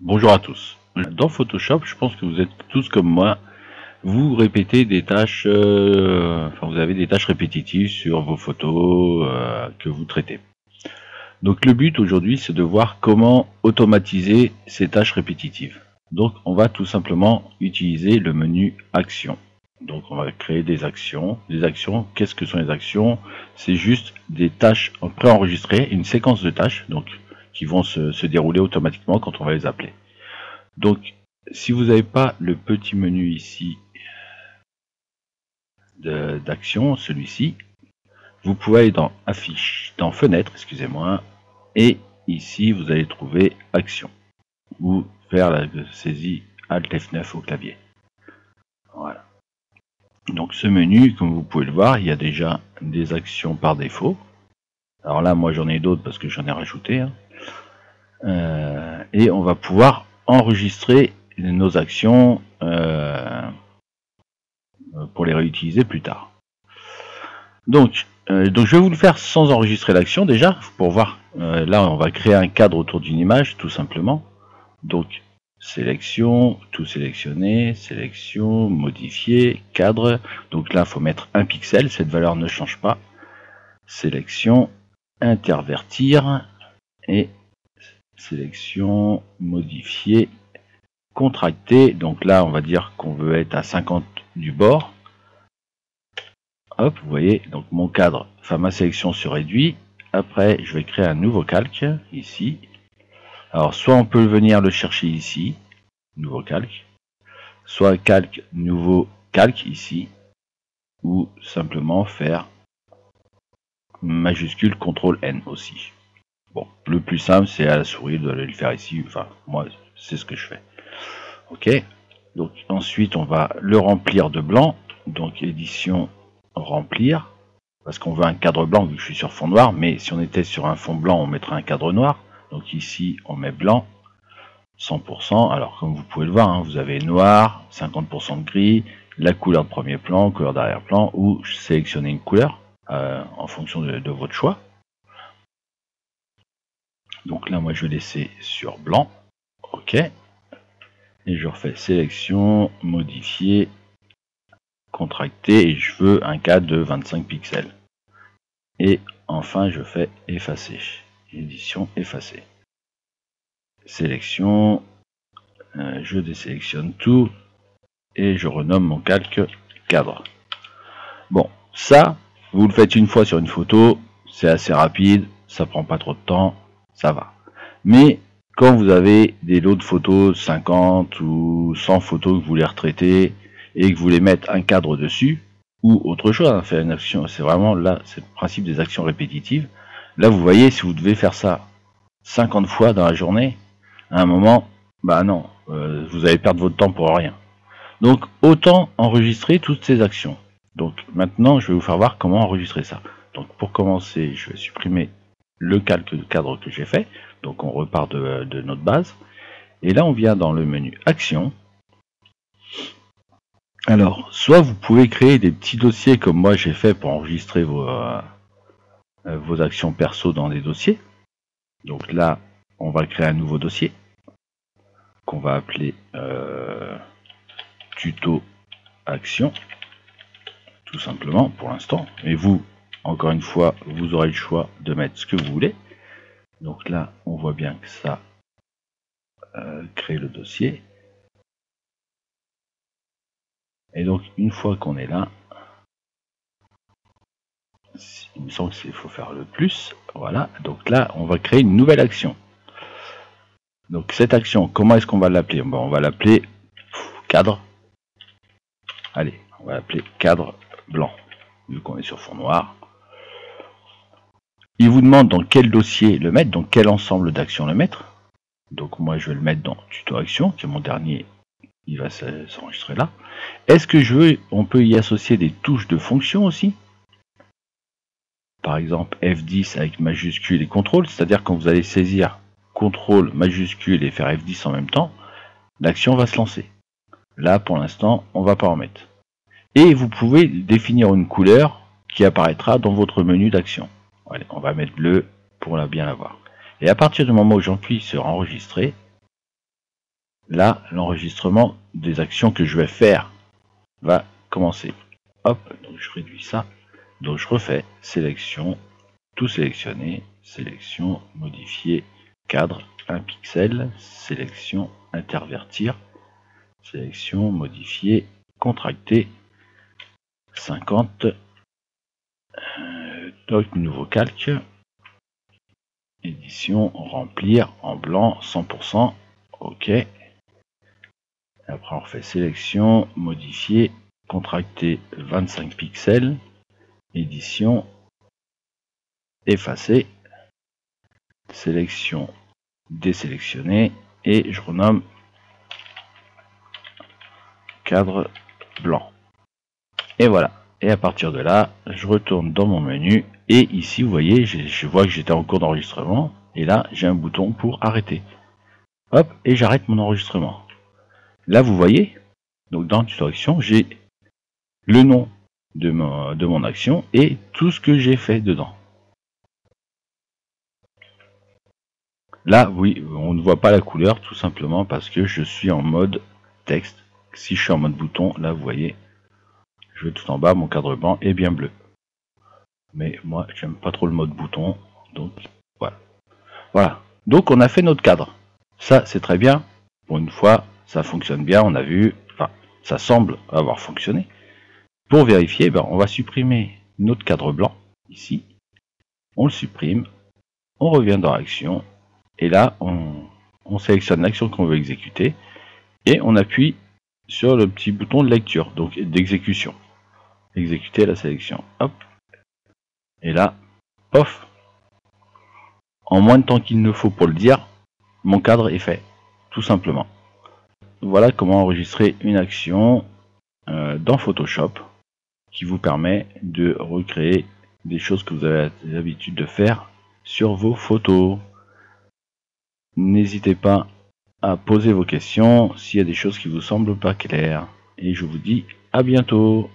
Bonjour à tous. Dans Photoshop, je pense que vous êtes tous comme moi. Vous répétez des tâches, vous avez des tâches répétitives sur vos photos que vous traitez. Donc le but aujourd'hui, c'est de voir comment automatiser ces tâches répétitives. Donc on va tout simplement utiliser le menu Action. Donc on va créer des actions. Les actions, qu'est-ce que sont les actions? C'est juste des tâches préenregistrées, une séquence de tâches, donc qui vont se dérouler automatiquement quand on va les appeler. Donc, si vous n'avez pas le petit menu ici d'action, celui-ci, vous pouvez aller dans Affiche, dans Fenêtre, excusez-moi, et ici vous allez trouver Action, ou faire la saisie Alt F9 au clavier. Voilà. Donc ce menu, comme vous pouvez le voir, il y a déjà des actions par défaut. Alors là, moi j'en ai d'autres parce que j'en ai rajouté. Et on va pouvoir enregistrer nos actions pour les réutiliser plus tard. Donc je vais vous le faire sans enregistrer l'action déjà, pour voir. Là, on va créer un cadre autour d'une image, tout simplement. Donc, sélection, tout sélectionner, sélection, modifier, cadre. Donc là, il faut mettre un pixel, cette valeur ne change pas. Sélection, intervertir, et sélection, modifier, contracter. Donc là, on va dire qu'on veut être à 50 du bord. Hop, vous voyez, donc mon cadre, ma sélection se réduit. Après, je vais créer un nouveau calque, ici. Alors, soit on peut venir le chercher ici, nouveau calque. Soit calque, nouveau calque, ici. Ou simplement faire majuscule CTRL-N aussi. Bon, le plus simple, c'est à la souris de le faire ici. Enfin, moi, c'est ce que je fais. Ok, donc ensuite, on va le remplir de blanc. Donc, édition remplir, parce qu'on veut un cadre blanc vu que je suis sur fond noir, mais si on était sur un fond blanc, on mettrait un cadre noir. Donc ici, on met blanc, 100%. Alors comme vous pouvez le voir, hein, vous avez noir, 50% de gris, la couleur de premier plan, couleur d'arrière-plan, ou sélectionner une couleur en fonction de votre choix. Donc là, moi, je vais laisser sur blanc. OK. Et je refais sélection, modifier, contracter, et je veux un cadre de 25 pixels. Et enfin, je fais effacer. Édition effacer. Sélection, je désélectionne tout et je renomme mon calque cadre. Bon, ça, vous le faites une fois sur une photo, c'est assez rapide, ça prend pas trop de temps, ça va. Mais quand vous avez des lots de photos, 50 ou 100 photos que vous voulez retraiter et que vous voulez mettre un cadre dessus, ou autre chose, hein, faire une action, c'est vraiment là, c'est le principe des actions répétitives. Là, vous voyez, si vous devez faire ça 50 fois dans la journée, à un moment, bah non, vous allez perdre votre temps pour rien. Donc, autant enregistrer toutes ces actions. Donc, maintenant, je vais vous faire voir comment enregistrer ça. Donc, pour commencer, je vais supprimer le calque de cadre que j'ai fait. Donc, on repart de notre base. Et là, on vient dans le menu Action. Alors, soit vous pouvez créer des petits dossiers comme moi j'ai fait pour enregistrer vos actions perso dans des dossiers. Donc là, on va créer un nouveau dossier qu'on va appeler tuto action, tout simplement pour l'instant. Et vous, encore une fois, vous aurez le choix de mettre ce que vous voulez. Donc là, on voit bien que ça crée le dossier. Et donc, une fois qu'on est là, il me semble qu'il faut faire le plus. Voilà, donc là, on va créer une nouvelle action. Donc cette action, comment est-ce qu'on va l'appeler? Bon, on va l'appeler cadre. Allez, on va l'appeler cadre blanc, vu qu'on est sur fond noir. Il vous demande dans quel dossier le mettre, dans quel ensemble d'actions le mettre. Donc moi je vais le mettre dans tuto action, qui est mon dernier, il va s'enregistrer là. Est-ce que on peut y associer des touches de fonction aussi? Par exemple F10 avec majuscule et contrôle, c'est-à-dire quand vous allez saisir contrôle majuscule et faire F10 en même temps, l'action va se lancer. Là pour l'instant on va pas en mettre. Et vous pouvez définir une couleur qui apparaîtra dans votre menu d'action. Allez, on va mettre bleu pour bien la voir. Et à partir du moment où j'appuie sur enregistrer, là, l'enregistrement des actions que je vais faire va commencer. Hop, donc je réduis ça. Donc je refais sélection, tout sélectionner, sélection, modifier, cadre, 1 pixel, sélection, intervertir, sélection, modifier, contracter, 50, donc nouveau calque, édition, remplir, en blanc, 100%, ok. Après on refait sélection, modifier, contracter 25 pixels, édition, effacer, sélection, désélectionner, et je renomme cadre blanc. Et voilà. Et à partir de là, je retourne dans mon menu, et ici vous voyez, je vois que j'étais en cours d'enregistrement, et là j'ai un bouton pour arrêter. Hop, et j'arrête mon enregistrement. Là vous voyez, donc dans tuto action, j'ai le nom de mon action et tout ce que j'ai fait dedans. Là, oui, on ne voit pas la couleur tout simplement parce que je suis en mode texte. Si je suis en mode bouton, là vous voyez, je vais tout en bas, mon cadre blanc est bien bleu. Mais moi, j'aime pas trop le mode bouton, donc voilà. Voilà, donc on a fait notre cadre. Ça, c'est très bien. Pour une fois, ça fonctionne bien, on a vu, enfin, ça semble avoir fonctionné. Pour vérifier, on va supprimer notre cadre blanc, ici. On le supprime, on revient dans Action, et là, on sélectionne l'action qu'on veut exécuter, et on appuie sur le petit bouton de lecture, donc d'exécution. Exécuter la sélection, hop. Et là, pof, en moins de temps qu'il ne faut pour le dire, mon cadre est fait, tout simplement. Voilà comment enregistrer une action dans Photoshop qui vous permet de recréer des choses que vous avez l'habitude de faire sur vos photos. N'hésitez pas à poser vos questions s'il y a des choses qui vous semblent pas claires. Et je vous dis à bientôt.